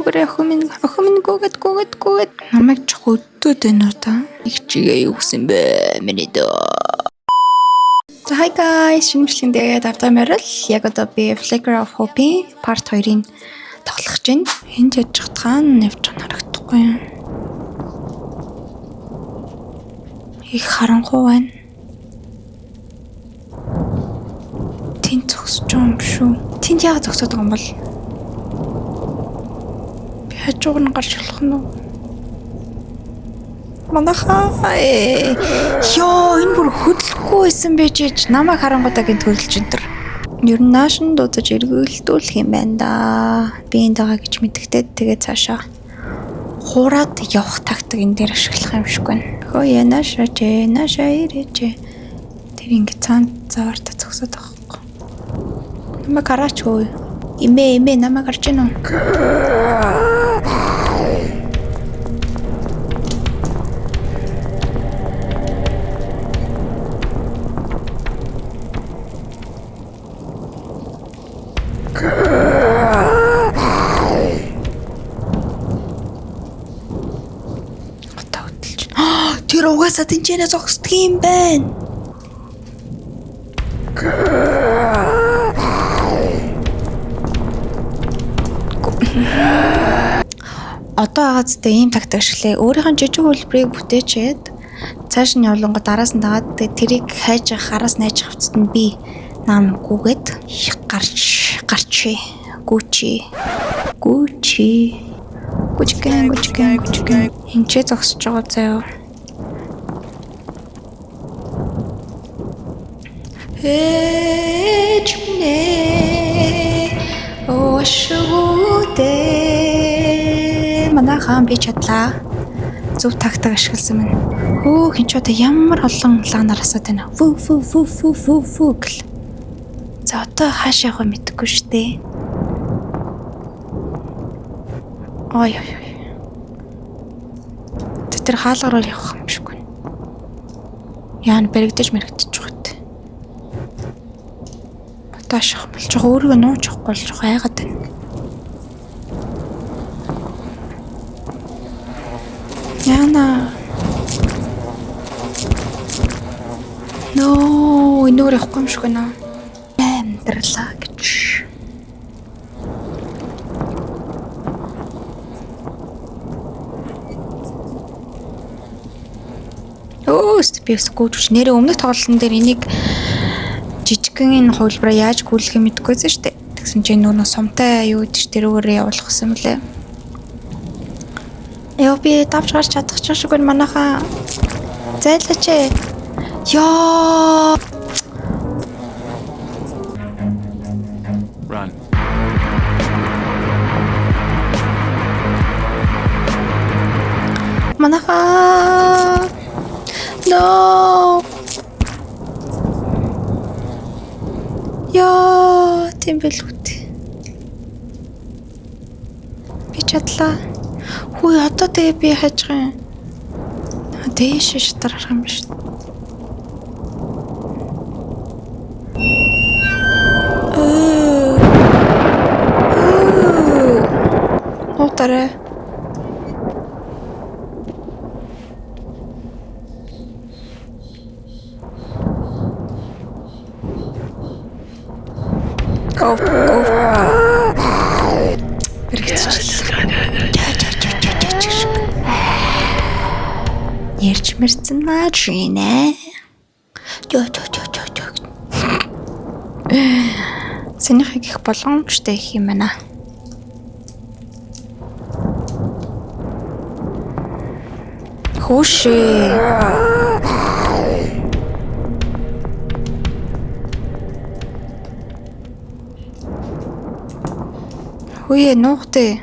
гүрээ охин минь гүгэд намайг ч хөдөөд байна уу та? Их чигээ юу гэсэн бэ? Миний дөө. So hi guys, шинэ бичлэгийн давтаа морил. Яг одоо би Flicker of Hope part 2-ын тоглох гэж байна. Энд яж хатгаан явж харагдахгүй юм. Их харанхуй байна. Тэнд зогсож байгаа юм шүү. Тэнд яагаад зогсоод байгаа юм бол? Би хажууг нь гарч болох нь уу? Манайхаа ёо энэ бүр хөдлөхгүй байсан байж ээж намайг харангуудаа гинт хөдөлж энэ төр. Ер нь наашин дуудаж эргүүлдүүлэх юм байна да. Би энд байгаа гэж мэдгтээд тэгээ цаашаа хураад явах тактик энэ дээр ашиглах юм шиг байна. Хөөе наашаа ирээч. Тэр ингэ цаанд заваарта зогсоод байгаа юм. Намайг хараач хөөе. Имээ намайг харж гинөө. Тэр угаасаа тэнцэнэ зогсдөг юм байна. Одоо агаадтай ийм тактик ашиглая. Өөрийнх нь жижиг хөлбрийг бүтээчээд цааш нь явлангууд араас нь дагаад тэрийг хайж хараас найж хавцад нь би наам гүгээд гарч гүчгэн хинчээ зогсож байгаа заяа. Эчмнэ ошгоодэ манайхан би чадлаа. Зөв тактик ашигласан мэн. Хөө хин ч одоо ямар олон лан нарасаад байна. Фу гэл. За одоо хаашаа явах мэдэхгүй штэ. Ой. Тэр хаалгаар явах юм шиг байна. Яан бэрэгдэж мэрэгдэж байгаа. Таашах болж байгаа өөрийгөө нуучихгүй болж байгаа айгаад байна. Яна. Ноо, иноор явахгүй юм шиг байна. Амьдралаа гэж. Спейс гүйж нэрээ өмнөх тоглолтын дээр энийг жижигхэн энэ хуулбараа яаж гүйлгэх юм мэдгүйсэн шүү дээ. Тэгсэн чинь нөгөө сумтай юу гэж тэрүүгээр явуулах гэсэн мөлий. Яа би давж гарч чадах шиг байна манайхаа. Зайлаач ээ. Яа. Run. Манайхаа. No. Яа, тийм билгүүт. Би чадлаа. Хүй одоо тэгээ би хаж байгаа юм. Дээш шатарах юм биш. Утараа. Go. Ярьж мэрсэн наач нэ. Сэнийхийг их болгоомжтой их юм байна. Хөөшөө. Хөөе нуухтэй.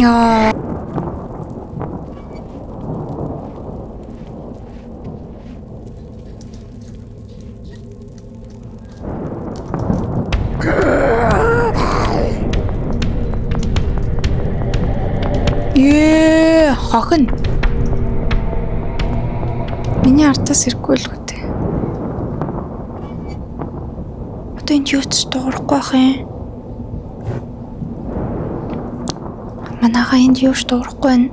Яа. Хохин. Миний артаас ирэхгүй л үү. Одоо энд юу ч дуурахгүй байх юм. Манайха энд юу ч дуурахгүй байна.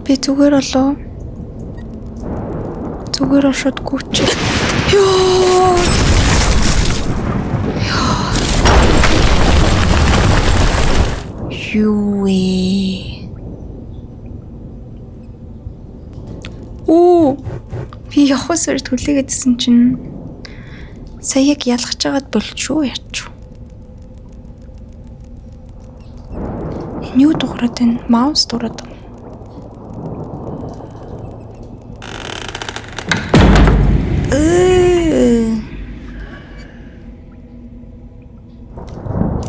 Би зүгээр болоо. Зүгээр шууд гүч. Ёо. Юу ээ. Оо. Би явахсаар түлээгээдсэн чинь сая яг ялгаж байгаад болчихоо яач. Энэ юу дуурайд байна? Маус дуурайд байна.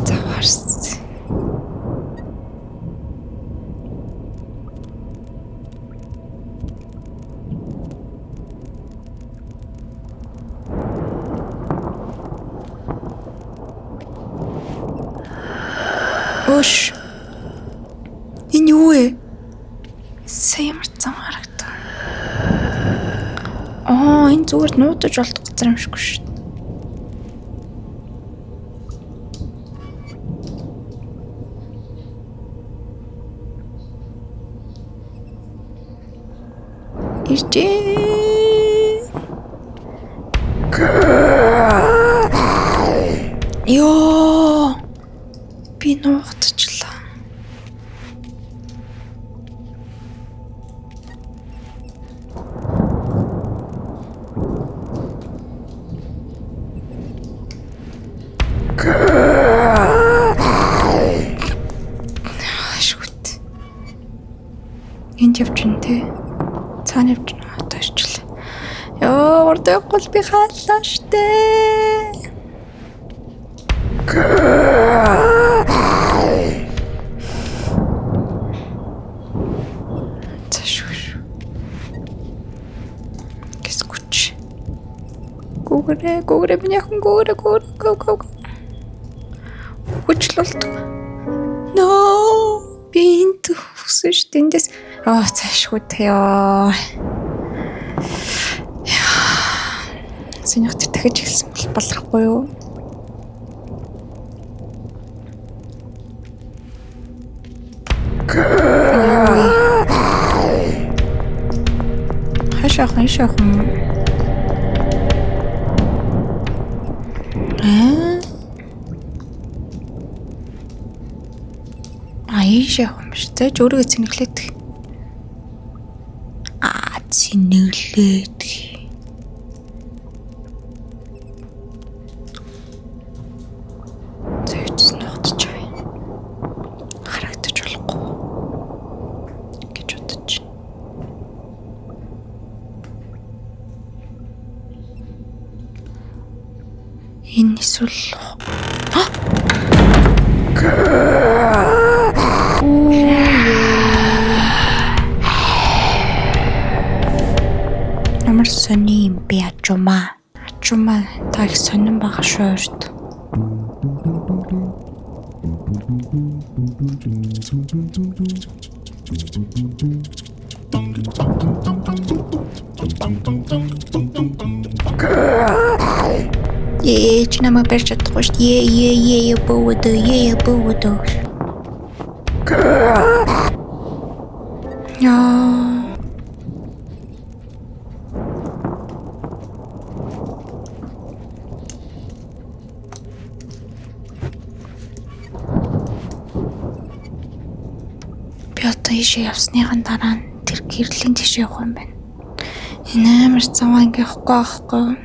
Заварс. Ош. Энэ юу вэ? Сая ямар зам харагдав. Энэ зүгээр нуудаж болдог газар юм шиг шүү. Иржээ. Ёо. Би нуугдчихлаа. Шүт. Энд явчихна те. Цаана явчихна. Таарчлаа. Ёо, урд гол би хааллаа штэ. Гүгрэ минийхэн гүгрэ. Хүчлэлт. No. Би энэ хүсэн шүү дээ. Эндээс цаашгүй таяа. Синийхтэй дахиж хэлсэн бол балархгүй юу? Хашаахан. Ийшээ хумш. Зайж өөрийгөө цэнэглээд. Цэнэглээд. Зайж нотч бай. Харагдаж болохгүй гэж бодож. Энэ эсвэл ямар сони юм бэ ачума та их сонирн байгаа шуурд. Чи намайг барьж чадахгүй шүү дээ. Бөөдөө. Яа. Би одоо ийшээ явсныхан дараа тэр гэрлийн тийш явах юм байна. Энэ амар цаваа ингээ явахгүй.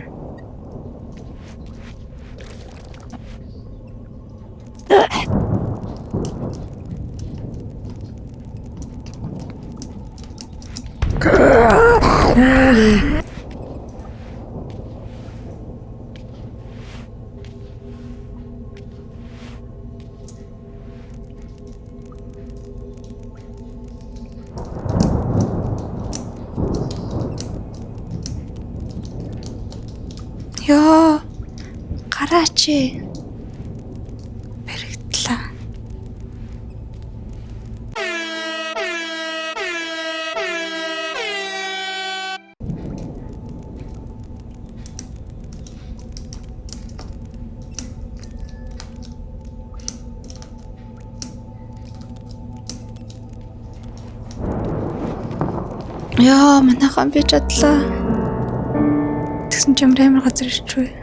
Яа, гараач. Баригдлаа. Яа, манайхан би чадлаа. Тэгсэн ч амар газар ирчихвэ.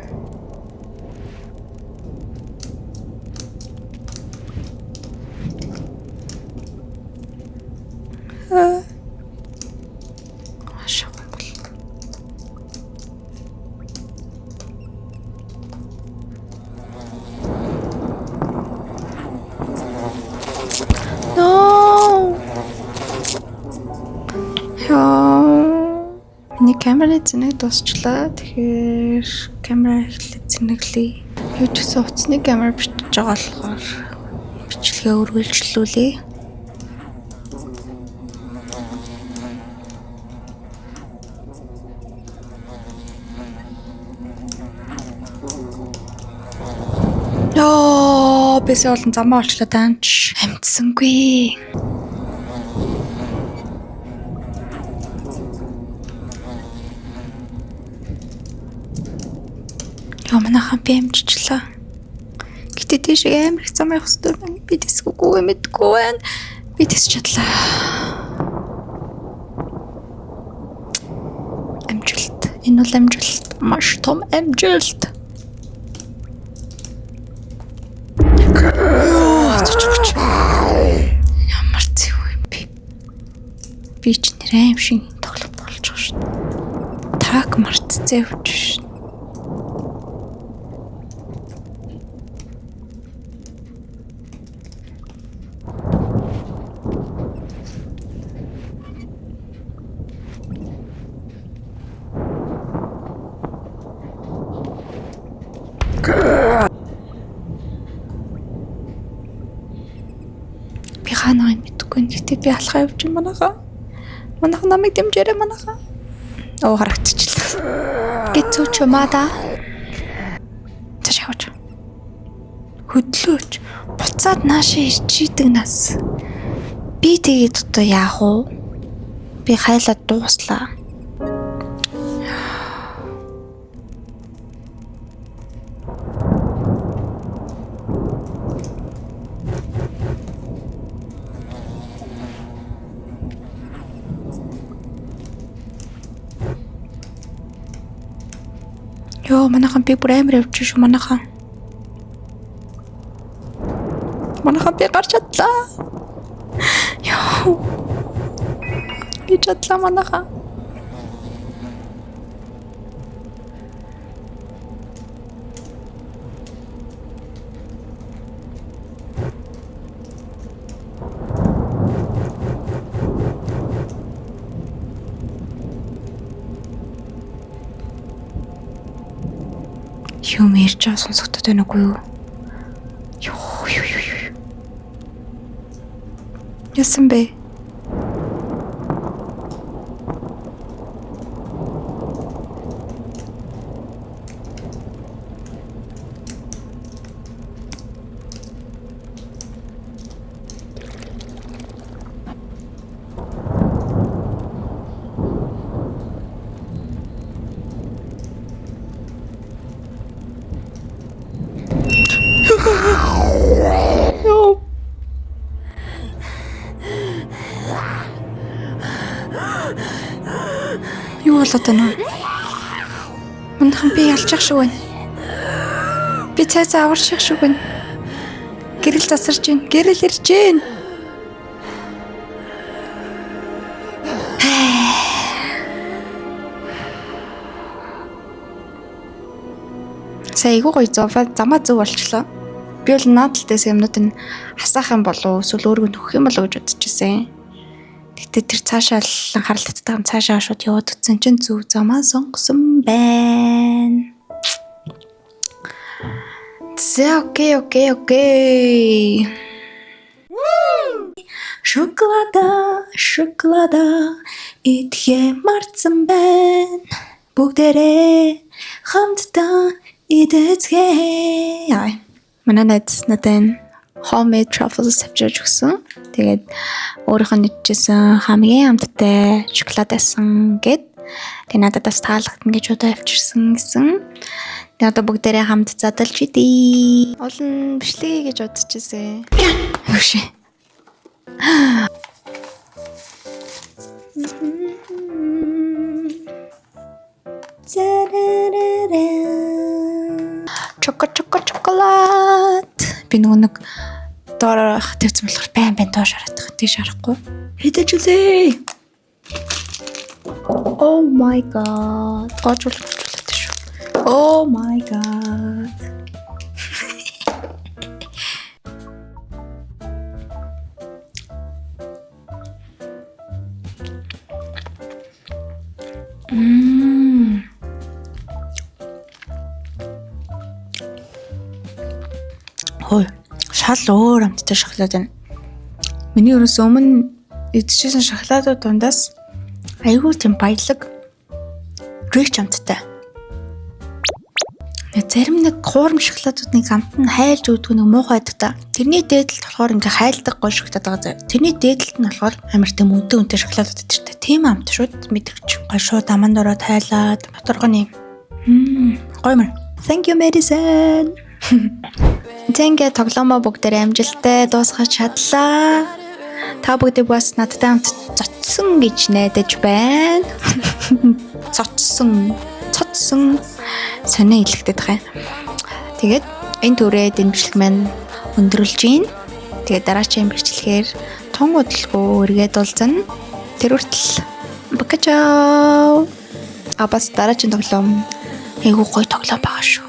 Миний камерын зэнийг дуусчлаа. Тэгэхээр камера эхлээд зэниглэе. Юу ч гэсэн утасны камер бичиж байгаа болохоор бичлэгээ үргэлжлүүлээ. Яа, бисээ олон замаа олчлаа таанч. Амтсангүй. Манайхан би амжичлаа. Гэтэ тийш амар их зам явах хэрэгтэй байна. Би тэсгүй мэдгүй байна. Би тэсч чадлаа. Амжилт. Энэ бол амжилт. Маш том амжилт. Ямар зэв юм би. Би ч нэр аим шиг тоглох болж байгаа шүү дээ. Так марццээ өвч шүү. Би хаанаа мэдгүй. Гэтэ би алхаа явж юм манайхаа. Манайхан намайг дэмжээрэй манайхаа. Оо харагдчихлаа. Гэцүү ч юмаа да. Цааш явж. Хөдлөөч. Буцаад наашаа ирчийдэг нас. Би тэгээд одоо яах вэ? Би хайлаад дууслаа. Йоо, манайхан би бүр амар явж шүү манайхан. Манайхан би гарч чадлаа. Йоо. Би чадлаа манайхан. Юм ярьж байгаа сонсогдод байна уу юу? Ёо. Ясан бэ? Юу болоод байна вэ? Манайхан би ялчих шиг байна. Би цайцаа аварчих шиг байна. Гэрэл засарч байна. Гэрэл ирж байна. Сая айгуу гоё замаа зөв болчлоо. Би бол наадалтай юмнууд нь хасаах юм болов эсвэл өөргөө нөхөх юм болов гэж бодчихжээ. Гэтэ тэр цаашаа анхаарал татдаг юм цаашаа шууд яваад утсан чинь зөв замаа сонгосон байна. За окей. Шоколада идэх марцсан байна. Бүгдээрээ хамтдаа идэцгээ. Яа. Манай найз надад homemade truffles авчирч өгсөн. Тэгээд өөрийнх нь нэжсэн хамгийн амттай шоколад байсан гэд. Тэгээд надад бас таалагдана гэж удаа авчирсан гэсэн. Тэгээд одоо бүгдээрээ хамт задалж идээ. Олон бичлэгээ гэж бодчихжээ. Юушээ. Чоколад. Би нэг доор тавьсан болохоор байн доош хараад байгаа. Тийш харахгүй. Хитэж үзье. Oh my god. Гожуулаад шүү. Oh my god. Хөөе. Шал өөр амттай шоколад байна. Миний ерөөс өмнө идчихсэн шоколадууд дундаас айгүй тийм баялаг рич амттай. Зарим нэг хуурм шоколадуудыг амт нь хайлж өгдөг нэг муухай байдаг та. Тэрний дээдлэлт болохоор ингээ хайлдаг гой шоколад байгаа заа. Тэрний дээдлэлт нь болохоор амар тийм үнэтэй шоколадууд байдаг шүү дээ. Тийм амт шууд мэдэрч гой шууд аманд ороод хайлаад моторгоны. Гой мөр. Thank you medicine. Тэнгэ тоглоомоо бүгдээр амжилттай дуусгаж чадлаа. Та бүгдээ бас надтай хамт цоцсон гэж найдаж байна. Цоцсон. Сонио хэлэхтэй тахаа. Тэгээд энэ түрээ дэмжлэг маань өндөрлж гин. Тэгээд дараачийн бичлэгээр тун удалгүй эргээд уулзна. Тэр хүртэл бакачао. Бас дараачийн тоглоом айгуу гоё тоглоом байгаа шүү.